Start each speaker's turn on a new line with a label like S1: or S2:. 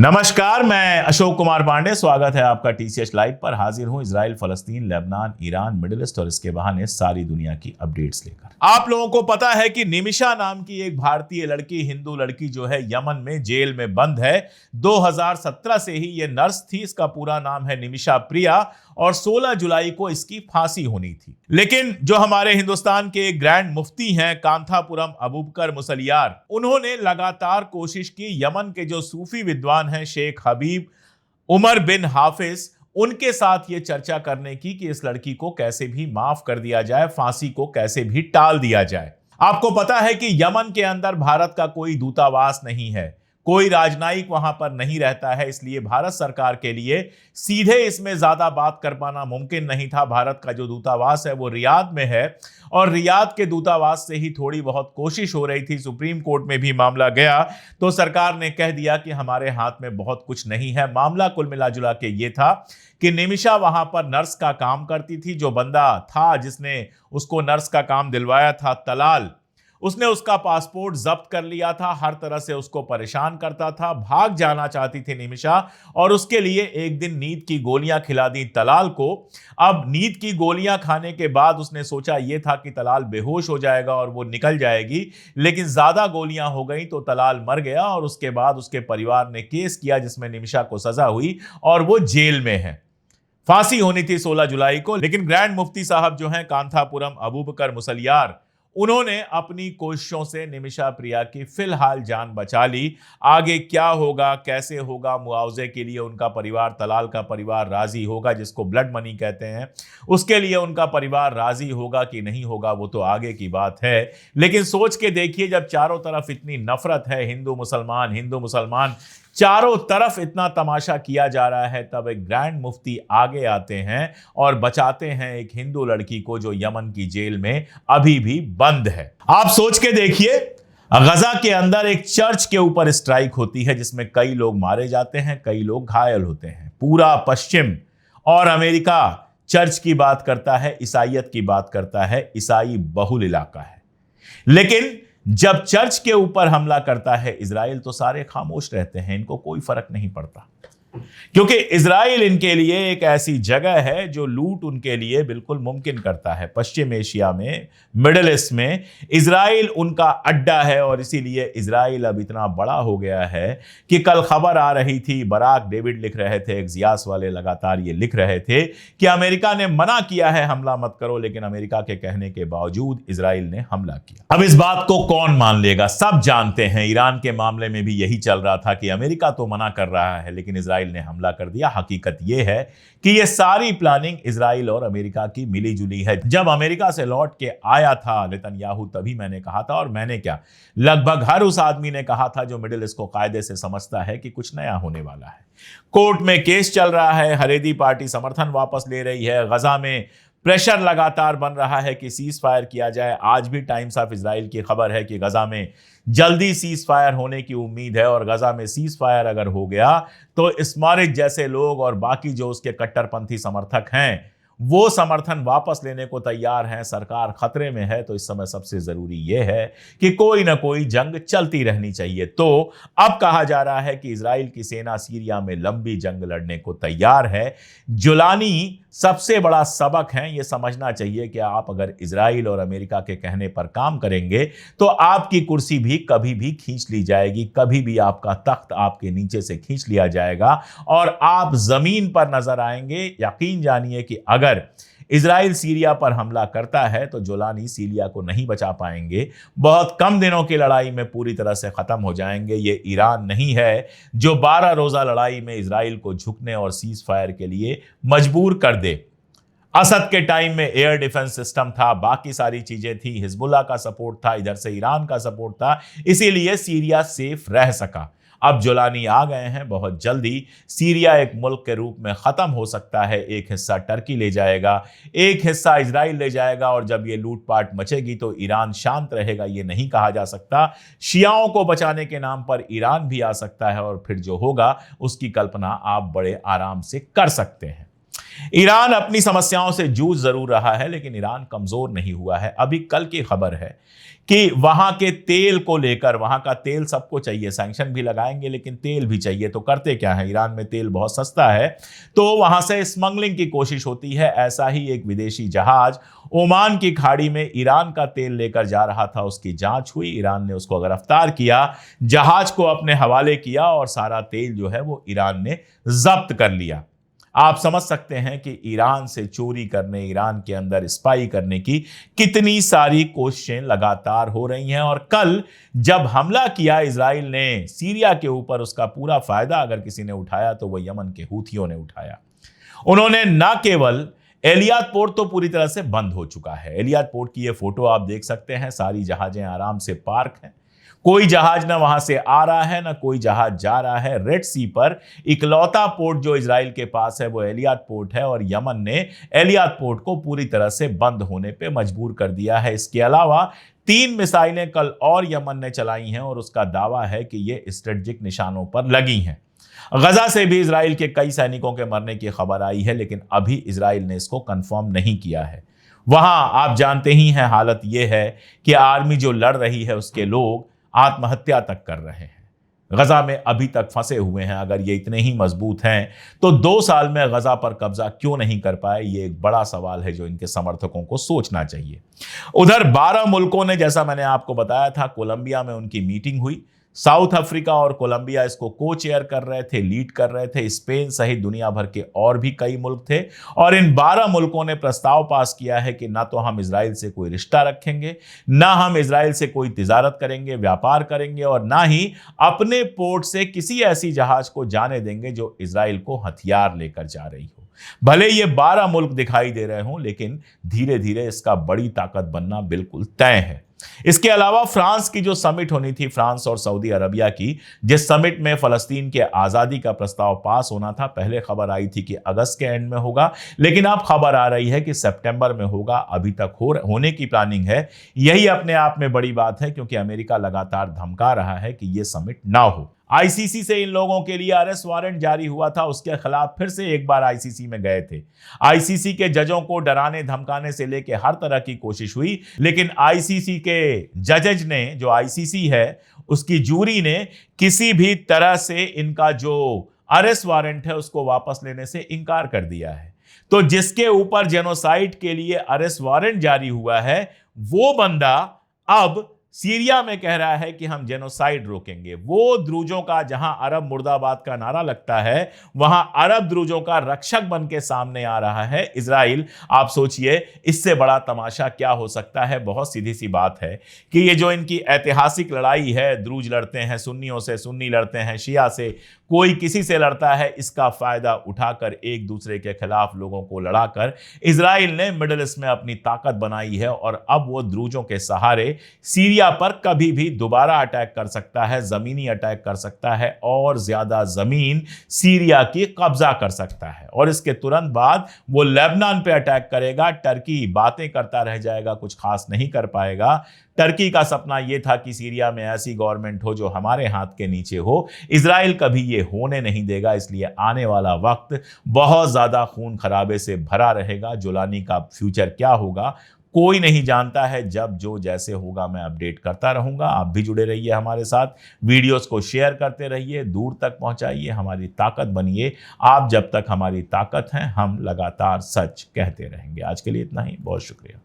S1: नमस्कार, मैं अशोक कुमार पांडे। स्वागत है आपका टीसीएच लाइव पर। हाजिर हूं इजराइल, फलस्तीन, लेबनान, ईरान, मिडिल ईस्ट और इसके बहाने सारी दुनिया की अपडेट्स लेकर। आप लोगों को पता है कि निमिषा नाम की एक भारतीय लड़की, हिंदू लड़की जो है यमन में जेल में बंद है। 2017 से ही ये नर्स थी। इसका पूरा नाम है निमिषा प्रिया और 16 जुलाई को इसकी फांसी होनी थी। लेकिन जो हमारे हिंदुस्तान के ग्रैंड मुफ्ती हैं कांथापुरम अबूबकर मुसलियार, उन्होंने लगातार कोशिश की यमन के जो सूफी विद्वान हैं शेख हबीब उमर बिन हाफिज, उनके साथ ये चर्चा करने की कि इस लड़की को कैसे भी माफ कर दिया जाए, फांसी को कैसे भी टाल दिया जाए। आपको पता है कि यमन के अंदर भारत का कोई दूतावास नहीं है, कोई राजनयिक वहां पर नहीं रहता है, इसलिए भारत सरकार के लिए सीधे इसमें ज्यादा बात कर पाना मुमकिन नहीं था। भारत का जो दूतावास है वो रियाद में है और रियाद के दूतावास से ही थोड़ी बहुत कोशिश हो रही थी। सुप्रीम कोर्ट में भी मामला गया तो सरकार ने कह दिया कि हमारे हाथ में बहुत कुछ नहीं है। मामला कुल मिला जुला के ये था कि निमिषा वहां पर नर्स का काम करती थी। जो बंदा था जिसने उसको नर्स का काम दिलवाया था, तलाल, उसने उसका पासपोर्ट जब्त कर लिया था, हर तरह से उसको परेशान करता था। भाग जाना चाहती थी निमिषा और उसके लिए एक दिन नींद की गोलियां खिला दी तलाल को। अब नींद की गोलियां खाने के बाद उसने सोचा यह था कि तलाल बेहोश हो जाएगा और वो निकल जाएगी, लेकिन ज्यादा गोलियां हो गई तो तलाल मर गया और उसके बाद उसके परिवार ने केस किया जिसमें निमिषा को सजा हुई और वो जेल में है। फांसी होनी थी 16 जुलाई को, लेकिन ग्रैंड मुफ्ती साहब जो हैं कांथापुरम अबूबकर मुसलियार, उन्होंने अपनी कोशिशों से निमिषा प्रिया की फिलहाल जान बचा ली। आगे क्या होगा, कैसे होगा, मुआवजे के लिए उनका परिवार, तलाल का परिवार राजी होगा, जिसको ब्लड मनी कहते हैं, उसके लिए उनका परिवार राजी होगा कि नहीं होगा, वो तो आगे की बात है। लेकिन सोच के देखिए, जब चारों तरफ इतनी नफरत है, हिंदू मुसलमान चारों तरफ इतना तमाशा किया जा रहा है, तब एक ग्रैंड मुफ्ती आगे आते हैं और बचाते हैं एक हिंदू लड़की को जो यमन की जेल में अभी भी बंद है। आप सोच के देखिए, गजा के अंदर एक चर्च के ऊपर स्ट्राइक होती है जिसमें कई लोग मारे जाते हैं, कई लोग घायल होते हैं। पूरा पश्चिम और अमेरिका चर्च की बात करता है, ईसाइयत की बात करता है, ईसाई बहुल इलाका है। लेकिन जब चर्च के ऊपर हमला करता है इजराइल तो सारे खामोश रहते हैं, इनको कोई फर्क नहीं पड़ता, क्योंकि इजराइल इनके लिए एक ऐसी जगह है जो लूट उनके लिए बिल्कुल मुमकिन करता है। पश्चिम एशिया में, मिडिल ईस्ट में इजराइल उनका अड्डा है और इसीलिए इजराइल अब इतना बड़ा हो गया है कि कल खबर आ रही थी, बराक डेविड लिख रहे थे, एक्सियोस वाले लगातार ये लिख रहे थे कि अमेरिका ने मना किया है हमला मत करो, लेकिन अमेरिका के कहने के बावजूद इजराइल ने हमला किया। अब इस बात को कौन मान लेगा? सब जानते हैं, ईरान के मामले में भी यही चल रहा था कि अमेरिका तो मना कर रहा है लेकिन इजराइल ने हमला कर दिया। हकीकत यह है कि यह सारी प्लानिंग इजराइल और अमेरिका की मिली जुली है। जब अमेरिका से लौट के आया था नेतन्याहू, तभी मैंने कहा था, और मैंने क्या, लगभग हर उस आदमी ने कहा था जो मिडिल ईस्ट को कायदे से समझता है, कि कुछ नया होने वाला है। कोर्ट में केस चल रहा है, हरेदी पार्टी समर्थन वापस ले रही है, गजा में प्रेशर लगातार बन रहा है कि सीज फायर किया जाए। आज भी टाइम्स ऑफ इजराइल की खबर है कि गजा में जल्दी सीज फायर होने की उम्मीद है और गजा में सीज फायर अगर हो गया तो इस्मारिट जैसे लोग और बाकी जो उसके कट्टरपंथी समर्थक हैं वो समर्थन वापस लेने को तैयार हैं। सरकार खतरे में है, तो इस समय सबसे जरूरी यह है कि कोई ना कोई जंग चलती रहनी चाहिए। तो अब कहा जा रहा है कि इजराइल की सेना सीरिया में लंबी जंग लड़ने को तैयार है। जुलानी सबसे बड़ा सबक है, यह समझना चाहिए कि आप अगर इजराइल और अमेरिका के कहने पर काम करेंगे तो आपकी कुर्सी भी कभी भी खींच ली जाएगी, कभी भी आपका तख्त आपके नीचे से खींच लिया जाएगा और आप जमीन पर नजर आएंगे। यकीन जानिए कि अगर इजराइल सीरिया पर हमला करता है तो जोलानी सीरिया को नहीं बचा पाएंगे, बहुत कम दिनों की लड़ाई में पूरी तरह से खत्म हो जाएंगे। ये ईरान नहीं है जो 12 रोजा लड़ाई में इजराइल को झुकने और सीज फायर के लिए मजबूर कर दे। असद के टाइम में एयर डिफेंस सिस्टम था, बाकी सारी चीजें थी, हिजबुल्लाह का सपोर्ट था, इधर से ईरान का सपोर्ट था, इसीलिए सीरिया सेफ रह सका। अब जोलानी आ गए हैं, बहुत जल्दी सीरिया एक मुल्क के रूप में खत्म हो सकता है। एक हिस्सा टर्की ले जाएगा, एक हिस्सा इजराइल ले जाएगा और जब ये लूटपाट मचेगी तो ईरान शांत रहेगा, ये नहीं कहा जा सकता। शियाओं को बचाने के नाम पर ईरान भी आ सकता है और फिर जो होगा उसकी कल्पना आप बड़े आराम से कर सकते हैं। ईरान अपनी समस्याओं से जूझ जरूर रहा है, लेकिन ईरान कमजोर नहीं हुआ है। अभी कल की खबर है कि वहां के तेल को लेकर, वहां का तेल सबको चाहिए, सैंक्शन भी लगाएंगे लेकिन तेल भी चाहिए, तो करते क्या है, ईरान में तेल बहुत सस्ता है तो वहां से स्मगलिंग की कोशिश होती है। ऐसा ही एक विदेशी जहाज ओमान की खाड़ी में ईरान का तेल लेकर जा रहा था, उसकी जांच हुई, ईरान ने उसको गिरफ्तार किया, जहाज को अपने हवाले किया और सारा तेल जो है वो ईरान ने जब्त कर लिया। आप समझ सकते हैं कि ईरान से चोरी करने, ईरान के अंदर स्पाई करने की कितनी सारी कोशिशें लगातार हो रही हैं। और कल जब हमला किया इजराइल ने सीरिया के ऊपर, उसका पूरा फायदा अगर किसी ने उठाया तो वह यमन के हूथियों ने उठाया। उन्होंने ना केवल एलियात पोर्ट तो पूरी तरह से बंद हो चुका है, एलियात पोर्ट की ये फोटो आप देख सकते हैं, सारी जहाजें आराम से पार्क हैं, कोई जहाज ना वहां से आ रहा है ना कोई जहाज जा रहा है। रेड सी पर इकलौता पोर्ट जो इजराइल के पास है वो एलियात पोर्ट है, और यमन ने एलियात पोर्ट को पूरी तरह से बंद होने पे मजबूर कर दिया है। इसके अलावा 3 मिसाइलें कल और यमन ने चलाई हैं और उसका दावा है कि ये स्ट्रेटेजिक निशानों पर लगी हैं। गजा से भी इजराइल के कई सैनिकों के मरने की खबर आई है, लेकिन अभी इजराइल ने इसको कंफर्म नहीं किया है। वहां आप जानते ही हैं हालत यह है कि आर्मी जो लड़ रही है उसके लोग आत्महत्या तक कर रहे हैं। गजा में अभी तक फंसे हुए हैं। अगर ये इतने ही मजबूत हैं तो 2 साल में गजा पर कब्जा क्यों नहीं कर पाए, ये एक बड़ा सवाल है जो इनके समर्थकों को सोचना चाहिए। उधर 12 मुल्कों ने, जैसा मैंने आपको बताया था, कोलंबिया में उनकी मीटिंग हुई। साउथ अफ्रीका और कोलंबिया इसको को चेयर कर रहे थे, लीड कर रहे थे। स्पेन सहित दुनिया भर के और भी कई मुल्क थे, और इन 12 मुल्कों ने प्रस्ताव पास किया है कि ना तो हम इजराइल से कोई रिश्ता रखेंगे, ना हम इजराइल से कोई तिजारत करेंगे, व्यापार करेंगे, और ना ही अपने पोर्ट से किसी ऐसी जहाज को जाने देंगे जो इजराइल को हथियार लेकर जा रही हो। भले ये 12 मुल्क दिखाई दे रहे हों, लेकिन धीरे धीरे इसका बड़ी ताकत बनना बिल्कुल तय है। इसके अलावा फ्रांस की जो समिट होनी थी, फ्रांस और सऊदी अरबिया की, जिस समिट में फलस्तीन के आजादी का प्रस्ताव पास होना था, पहले खबर आई थी कि अगस्त के एंड में होगा, लेकिन अब खबर आ रही है कि सितंबर में होगा। अभी तक होने की प्लानिंग है। यही अपने आप में बड़ी बात है, क्योंकि अमेरिका लगातार धमका रहा है कि यह समिट ना हो। आईसीसी से इन लोगों के लिए अरेस्ट वारंट जारी हुआ था, उसके खिलाफ फिर से एक बार आईसीसी में गए थे। आईसीसी के जजों को डराने धमकाने से लेकर हर तरह की कोशिश हुई, लेकिन आईसीसी के जजेज ने, जो आईसीसी है उसकी जूरी ने, किसी भी तरह से इनका जो अरेस्ट वारंट है उसको वापस लेने से इनकार कर दिया है। तो जिसके ऊपर जेनोसाइड के लिए अरेस्ट वारंट जारी हुआ है, वो बंदा अब सीरिया में कह रहा है कि हम जेनोसाइड रोकेंगे। वो द्रूजों का, जहां अरब मुर्दाबाद का नारा लगता है, वहां अरब द्रूजों का रक्षक बन के सामने आ रहा है इजराइल। आप सोचिए इससे बड़ा तमाशा क्या हो सकता है। बहुत सीधी सी बात है कि ये जो इनकी ऐतिहासिक लड़ाई है, द्रूज लड़ते हैं सुन्नियों से, सुन्नी लड़ते हैं शिया से, कोई किसी से लड़ता है, इसका फायदा उठाकर एक दूसरे के खिलाफ लोगों को लड़ाकर इजराइल ने मिडिल ईस्ट में अपनी ताकत बनाई है, और अब वो द्रूजों के सहारे सीरिया पर कभी भी दोबारा अटैक कर सकता है, जमीनी अटैक कर सकता है, और ज्यादा जमीन सीरिया की कब्जा कर सकता है। और इसके तुरंत बाद वो लेबनान पे अटैक करेगा। टर्की बातें करता रह जाएगा, कुछ खास नहीं कर पाएगा। टर्की का सपना यह था कि सीरिया में ऐसी गवर्नमेंट हो जो हमारे हाथ के नीचे हो। इजराइल कभी ये होने नहीं देगा, इसलिए आने वाला वक्त बहुत ज्यादा खून खराबे से भरा रहेगा। जुलानी का फ्यूचर क्या होगा कोई नहीं जानता है। जब जो जैसे होगा मैं अपडेट करता रहूंगा। आप भी जुड़े रहिए हमारे साथ, वीडियोस को शेयर करते रहिए, दूर तक पहुंचाइए, हमारी ताकत बनिए। आप जब तक हमारी ताकत हैं, हम लगातार सच कहते रहेंगे। आज के लिए इतना ही, बहुत शुक्रिया।